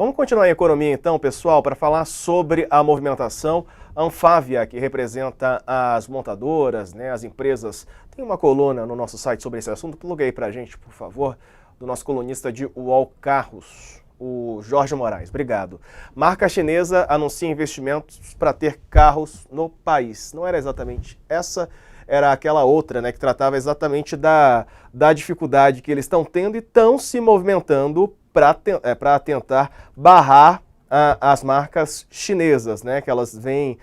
Vamos continuar em economia então, pessoal, para falar sobre a movimentação. A Anfávia, que representa as montadoras, né, as empresas, tem uma coluna no nosso site sobre esse assunto. Pluga aí para a gente, por favor, do nosso colunista de UOL Carros, o Jorge Moraes. Obrigado. Marca chinesa anuncia investimentos para ter carros no país. Não era exatamente essa, era aquela outra, né, que tratava exatamente da dificuldade que eles estão tendo e estão se movimentando para tentar barrar as marcas chinesas, né, que elas vêm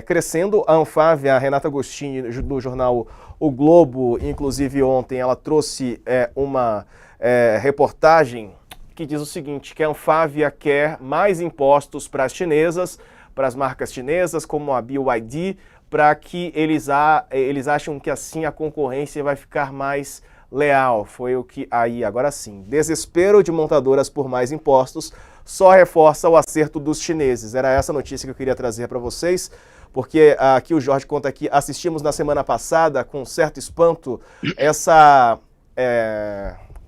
crescendo. A Anfávia, a Renata Agostini, do jornal O Globo, inclusive ontem, ela trouxe uma reportagem que diz o seguinte, que a Anfávia quer mais impostos para as chinesas, para as marcas chinesas, como a BYD, para que eles acham que assim a concorrência vai ficar mais leal. Foi o que aí, agora sim, desespero de montadoras por mais impostos só reforça o acerto dos chineses. Era essa notícia que eu queria trazer para vocês, porque aqui o Jorge conta que assistimos na semana passada, com certo espanto, essa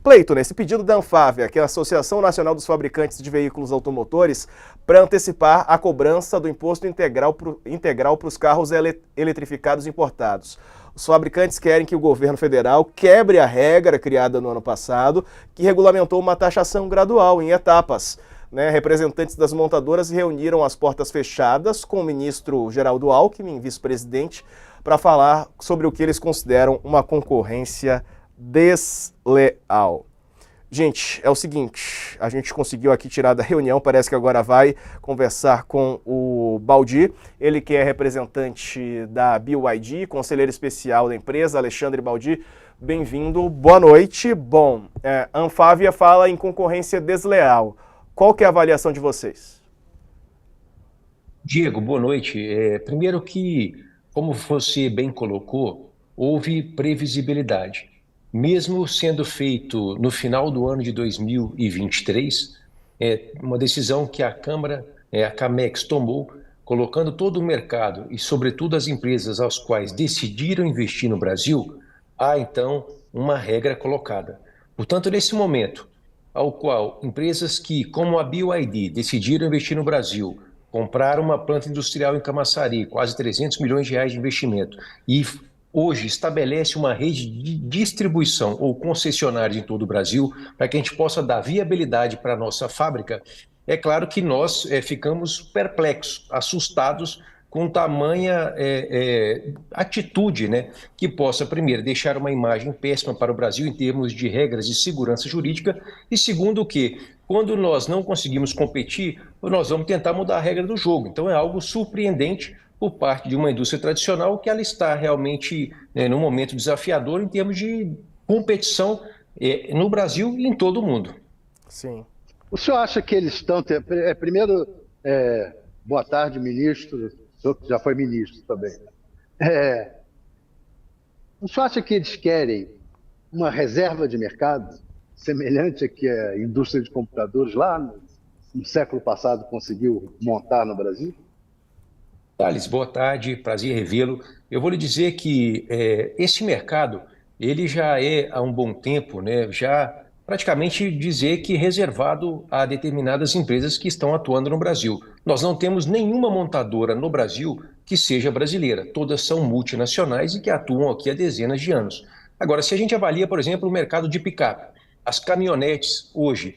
pleito, né, esse pedido da Anfávia, que é a Associação Nacional dos Fabricantes de Veículos Automotores, para antecipar a cobrança do imposto integral para os carros eletrificados importados. Os fabricantes querem que o governo federal quebre a regra criada no ano passado, que regulamentou uma taxação gradual em etapas. Né, representantes das montadoras reuniram às portas fechadas com o ministro Geraldo Alckmin, vice-presidente, para falar sobre o que eles consideram uma concorrência desleal. Gente, é o seguinte, a gente conseguiu aqui tirar da reunião, parece que agora vai conversar com o Baldi, ele que é representante da BYD, conselheiro especial da empresa, Alexandre Baldi. Bem-vindo, boa noite. Bom, a Anfávia fala em concorrência desleal. Qual que é a avaliação de vocês? Diego, boa noite. Primeiro que, como você bem colocou, houve previsibilidade. Mesmo sendo feito no final do ano de 2023, uma decisão que a Câmara, a Camex, tomou, colocando todo o mercado e, sobretudo, as empresas às quais decidiram investir no Brasil, há, então, uma regra colocada. Portanto, nesse momento, ao qual empresas que, como a BYD, decidiram investir no Brasil, compraram uma planta industrial em Camaçari, quase 300 milhões de reais de investimento, e hoje estabelece uma rede de distribuição ou concessionárias em todo o Brasil, para que a gente possa dar viabilidade para a nossa fábrica, é claro que nós ficamos perplexos, assustados com tamanha atitude, né, que possa, primeiro, deixar uma imagem péssima para o Brasil em termos de regras de segurança jurídica, e segundo que, quando nós não conseguimos competir, nós vamos tentar mudar a regra do jogo. Então é algo surpreendente por parte de uma indústria tradicional que ela está realmente num momento desafiador em termos de competição no Brasil e em todo o mundo. Sim. O senhor acha que eles estão... Primeiro, boa tarde, ministro. O senhor que já foi ministro também. O senhor acha que eles querem uma reserva de mercado semelhante a que a indústria de computadores lá no século passado conseguiu montar no Brasil? Thales, boa tarde, prazer revê-lo. Eu vou lhe dizer que esse mercado, ele já é há um bom tempo, né, já praticamente dizer que reservado a determinadas empresas que estão atuando no Brasil. Nós não temos nenhuma montadora no Brasil que seja brasileira. Todas são multinacionais e que atuam aqui há dezenas de anos. Agora, se a gente avalia, por exemplo, o mercado de picape, as caminhonetes hoje,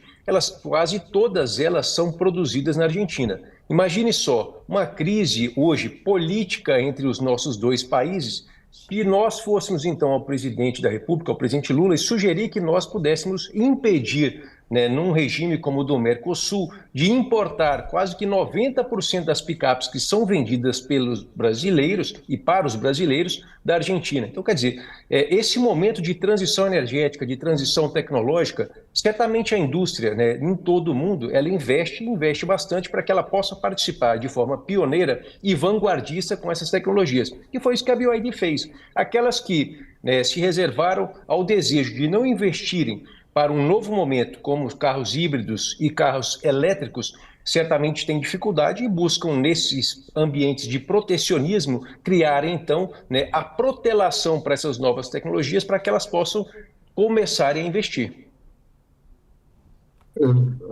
quase todas elas são produzidas na Argentina. Imagine só, uma crise hoje política entre os nossos dois países, se nós fôssemos então ao presidente da República, ao presidente Lula, e sugerir que nós pudéssemos impedir, né, num regime como o do Mercosul, de importar quase que 90% das picapes que são vendidas pelos brasileiros e para os brasileiros da Argentina. Então, quer dizer, esse momento de transição energética, de transição tecnológica, certamente a indústria, né, em todo o mundo, ela investe bastante para que ela possa participar de forma pioneira e vanguardista com essas tecnologias. E foi isso que a BYD fez. Aquelas que se reservaram ao desejo de não investirem para um novo momento, como os carros híbridos e carros elétricos, certamente têm dificuldade e buscam, nesses ambientes de protecionismo, criar, então, né, a protelação para essas novas tecnologias para que elas possam começarem a investir.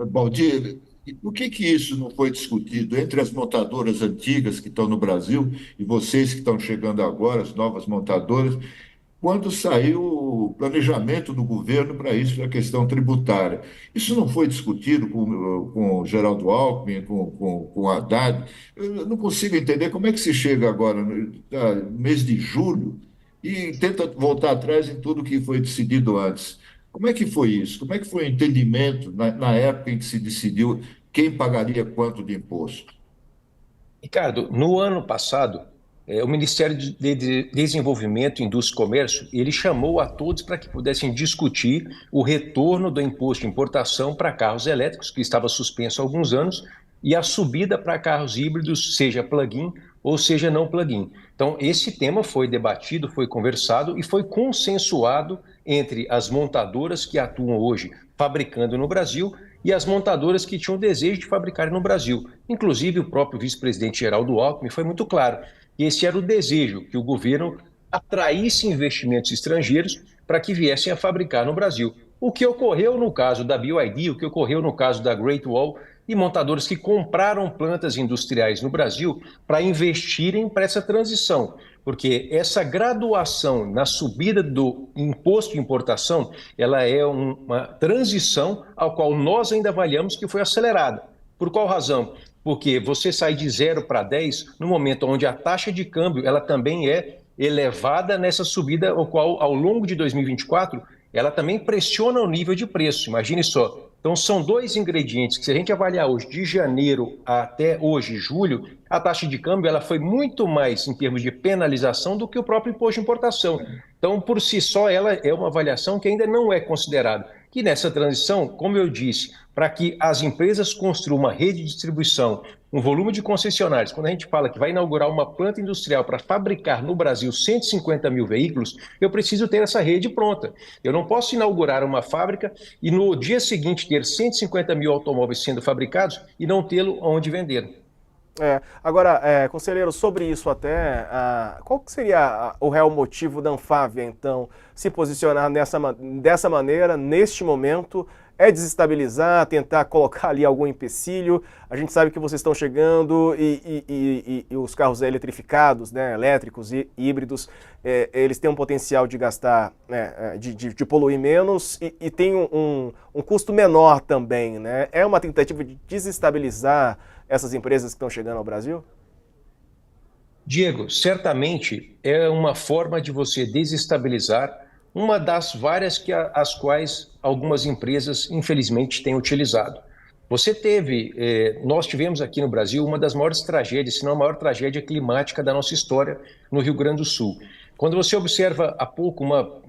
Baldi, E por que isso não foi discutido entre as montadoras antigas que estão no Brasil e vocês que estão chegando agora, as novas montadoras, quando saiu o planejamento do governo para isso, para a questão tributária? Isso não foi discutido com o Geraldo Alckmin, com o Haddad? Eu não consigo entender como é que se chega agora, no mês de julho, e tenta voltar atrás em tudo que foi decidido antes. Como é que foi isso? Como é que foi o entendimento na época em que se decidiu quem pagaria quanto de imposto? Ricardo, no ano passado, o Ministério de Desenvolvimento, Indústria e Comércio, ele chamou a todos para que pudessem discutir o retorno do imposto de importação para carros elétricos, que estava suspenso há alguns anos, e a subida para carros híbridos, seja plug-in ou seja não plug-in. Então, esse tema foi debatido, foi conversado e foi consensuado entre as montadoras que atuam hoje fabricando no Brasil e as montadoras que tinham desejo de fabricar no Brasil. Inclusive, o próprio vice-presidente Geraldo Alckmin foi muito claro. Esse era o desejo, que o governo atraísse investimentos estrangeiros para que viessem a fabricar no Brasil. O que ocorreu no caso da BYD, o que ocorreu no caso da Great Wall e montadoras que compraram plantas industriais no Brasil para investirem para essa transição. Porque essa graduação na subida do imposto de importação, ela é uma transição ao qual nós ainda avaliamos que foi acelerada. Por qual razão? Porque você sai de 0 para 10 no momento onde a taxa de câmbio ela também é elevada nessa subida, o qual ao longo de 2024 ela também pressiona o nível de preço. Imagine só. Então são dois ingredientes que, se a gente avaliar hoje, de janeiro até hoje, julho, a taxa de câmbio ela foi muito mais em termos de penalização do que o próprio imposto de importação. Então, por si só, ela é uma avaliação que ainda não é considerada. Que nessa transição, como eu disse, para que as empresas construam uma rede de distribuição, um volume de concessionários, quando a gente fala que vai inaugurar uma planta industrial para fabricar no Brasil 150 mil veículos, eu preciso ter essa rede pronta. Eu não posso inaugurar uma fábrica e no dia seguinte ter 150 mil automóveis sendo fabricados e não tê-lo onde vender. Agora, conselheiro, sobre isso até, qual que seria o real motivo da Anfávia, então, se posicionar dessa maneira, neste momento? É desestabilizar, tentar colocar ali algum empecilho? A gente sabe que vocês estão chegando e os carros eletrificados, né, elétricos e híbridos, eles têm um potencial de gastar, né, de poluir menos e tem um custo menor também, né? É uma tentativa de desestabilizar essas empresas que estão chegando ao Brasil? Diego, certamente é uma forma de você desestabilizar uma das várias as quais algumas empresas, infelizmente, têm utilizado. Nós tivemos aqui no Brasil uma das maiores tragédias, se não a maior tragédia climática da nossa história no Rio Grande do Sul. Quando você observa há pouco uma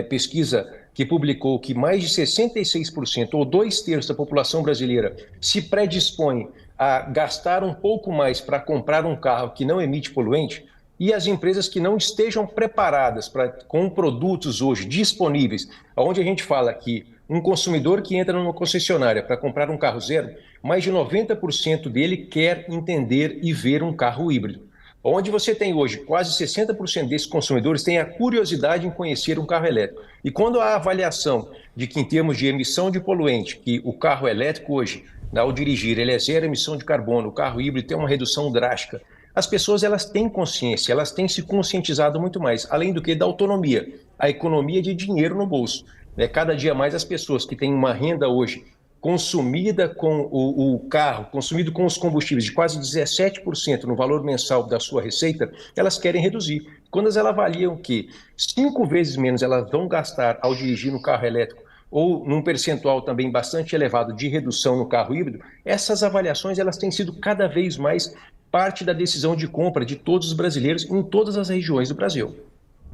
pesquisa que publicou que mais de 66% ou 2/3 da população brasileira se predispõe a gastar um pouco mais para comprar um carro que não emite poluente, e as empresas que não estejam preparadas com produtos hoje disponíveis, onde a gente fala que um consumidor que entra numa concessionária para comprar um carro zero, mais de 90% dele quer entender e ver um carro híbrido. Onde você tem hoje quase 60% desses consumidores têm a curiosidade em conhecer um carro elétrico. E quando há avaliação de que, em termos de emissão de poluente, que o carro elétrico hoje, ao dirigir, ele é zero emissão de carbono, o carro híbrido tem uma redução drástica, as pessoas elas têm consciência, elas têm se conscientizado muito mais, além do que da autonomia, a economia de dinheiro no bolso. Cada dia mais as pessoas que têm uma renda hoje consumida com o carro, consumido com os combustíveis de quase 17% no valor mensal da sua receita, elas querem reduzir. Quando elas avaliam que 5 vezes menos elas vão gastar ao dirigir no carro elétrico, ou num percentual também bastante elevado de redução no carro híbrido, essas avaliações elas têm sido cada vez mais parte da decisão de compra de todos os brasileiros em todas as regiões do Brasil.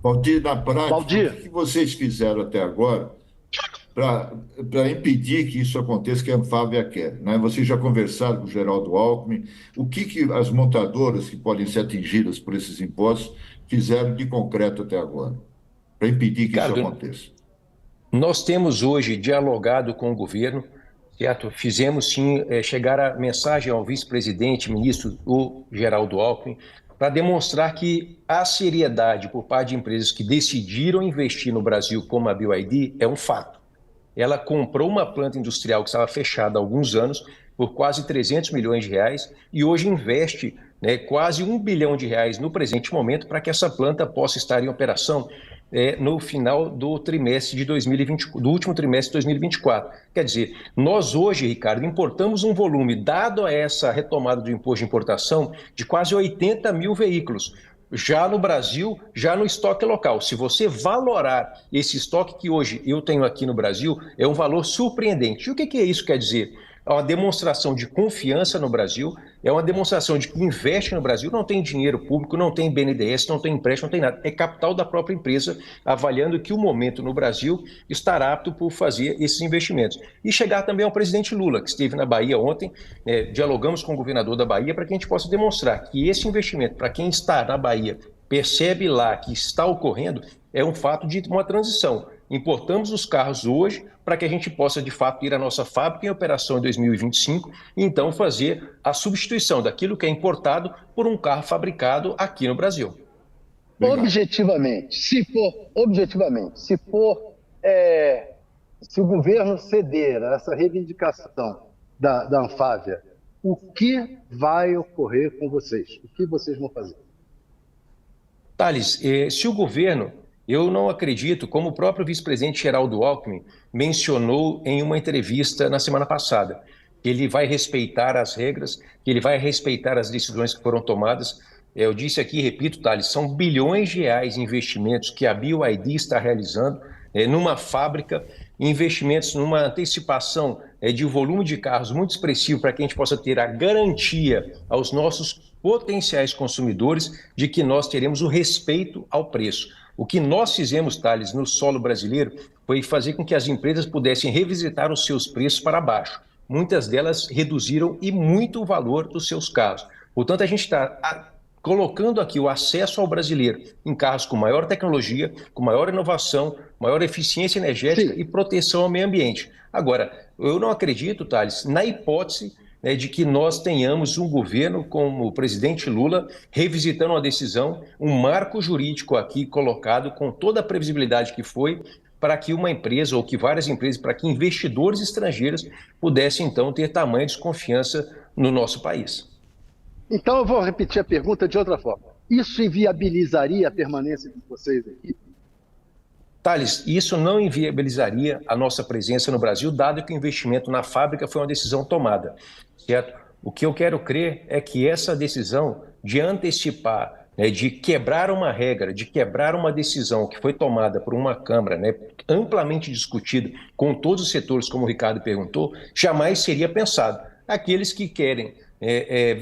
Valdir, na prática, o que vocês fizeram até agora para impedir que isso aconteça, que a Anfávia quer, né? Vocês já conversaram com o Geraldo Alckmin, o que as montadoras que podem ser atingidas por esses impostos fizeram de concreto até agora, para impedir que isso aconteça? Nós temos hoje dialogado com o governo, certo? Fizemos sim chegar a mensagem ao vice-presidente, ministro, o Geraldo Alckmin, para demonstrar que a seriedade por parte de empresas que decidiram investir no Brasil, como a BYD, é um fato. Ela comprou uma planta industrial que estava fechada há alguns anos por quase 300 milhões de reais e hoje investe, né, quase R$ 1 bilhão no presente momento para que essa planta possa estar em operação no final do trimestre de 2020, do último trimestre de 2024. Quer dizer, nós hoje, Ricardo, importamos um volume, dado a essa retomada do imposto de importação, de quase 80 mil veículos. Já no Brasil, já no estoque local. Se você valorar esse estoque que hoje eu tenho aqui no Brasil, é um valor surpreendente. E o que isso quer dizer? É uma demonstração de confiança no Brasil, é uma demonstração de que investe no Brasil, não tem dinheiro público, não tem BNDES, não tem empréstimo, não tem nada. É capital da própria empresa, avaliando que o momento no Brasil estará apto por fazer esses investimentos. E chegar também ao presidente Lula, que esteve na Bahia ontem, dialogamos com o governador da Bahia para que a gente possa demonstrar que esse investimento, para quem está na Bahia, percebe lá que está ocorrendo, é um fato de uma transição. Importamos os carros hoje para que a gente possa, de fato, ir à nossa fábrica em operação em 2025 e, então, fazer a substituição daquilo que é importado por um carro fabricado aqui no Brasil. Objetivamente, se o governo ceder a essa reivindicação da Anfávia, o que vai ocorrer com vocês? O que vocês vão fazer? Thales, se o governo... Eu não acredito, como o próprio vice-presidente Geraldo Alckmin mencionou em uma entrevista na semana passada, que ele vai respeitar as regras, que ele vai respeitar as decisões que foram tomadas. Eu disse aqui, repito, Thales, são bilhões de reais em investimentos que a BYD está realizando numa fábrica, investimentos numa antecipação de volume de carros muito expressivo para que a gente possa ter a garantia aos nossos potenciais consumidores de que nós teremos o respeito ao preço. O que nós fizemos, Thales, no solo brasileiro foi fazer com que as empresas pudessem revisitar os seus preços para baixo. Muitas delas reduziram e muito o valor dos seus carros. Portanto, a gente está colocando aqui o acesso ao brasileiro em carros com maior tecnologia, com maior inovação, maior eficiência energética e proteção ao meio ambiente. Agora, eu não acredito, Thales, na hipótese de que nós tenhamos um governo como o presidente Lula revisitando uma decisão, um marco jurídico aqui colocado com toda a previsibilidade que foi para que uma empresa ou que várias empresas, para que investidores estrangeiros pudessem então ter tamanha desconfiança no nosso país. Então eu vou repetir a pergunta de outra forma. Isso inviabilizaria a permanência de vocês aqui? Thales, isso não inviabilizaria a nossa presença no Brasil, dado que o investimento na fábrica foi uma decisão tomada, certo? O que eu quero crer é que essa decisão de antecipar, de quebrar uma regra, de quebrar uma decisão que foi tomada por uma Câmara, amplamente discutida com todos os setores, como o Ricardo perguntou, jamais seria pensado. Aqueles que querem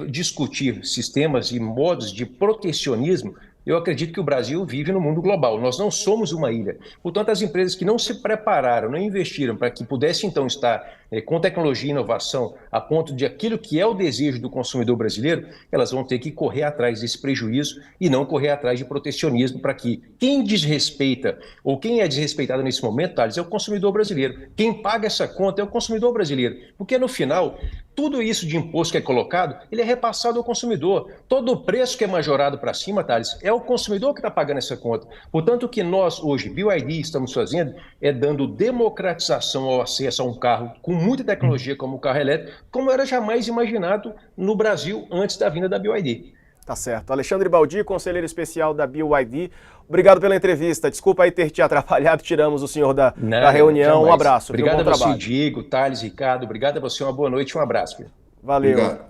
discutir sistemas e modos de protecionismo, eu acredito que o Brasil vive no mundo global. Nós não somos uma ilha. Portanto, as empresas que não se prepararam, não investiram para que pudessem, então, estar com tecnologia e inovação a ponto de aquilo que é o desejo do consumidor brasileiro, elas vão ter que correr atrás desse prejuízo e não correr atrás de protecionismo para que quem desrespeita ou quem é desrespeitado nesse momento, Thales, é o consumidor brasileiro. Quem paga essa conta é o consumidor brasileiro. Porque, no final, tudo isso de imposto que é colocado, ele é repassado ao consumidor. Todo o preço que é majorado para cima, Thales, é o consumidor que está pagando essa conta. Portanto, o que nós hoje, BYD, estamos fazendo é dando democratização ao acesso a um carro com muita tecnologia como o carro elétrico, como era jamais imaginado no Brasil antes da vinda da BYD. Tá certo. Alexandre Baldi, conselheiro especial da BYD, obrigado pela entrevista. Desculpa aí ter te atrapalhado, tiramos o senhor da reunião. Jamais. Um abraço. Obrigado a você, Diego, Thales, Ricardo. Obrigado a você, uma boa noite e um abraço. Valeu. Obrigado.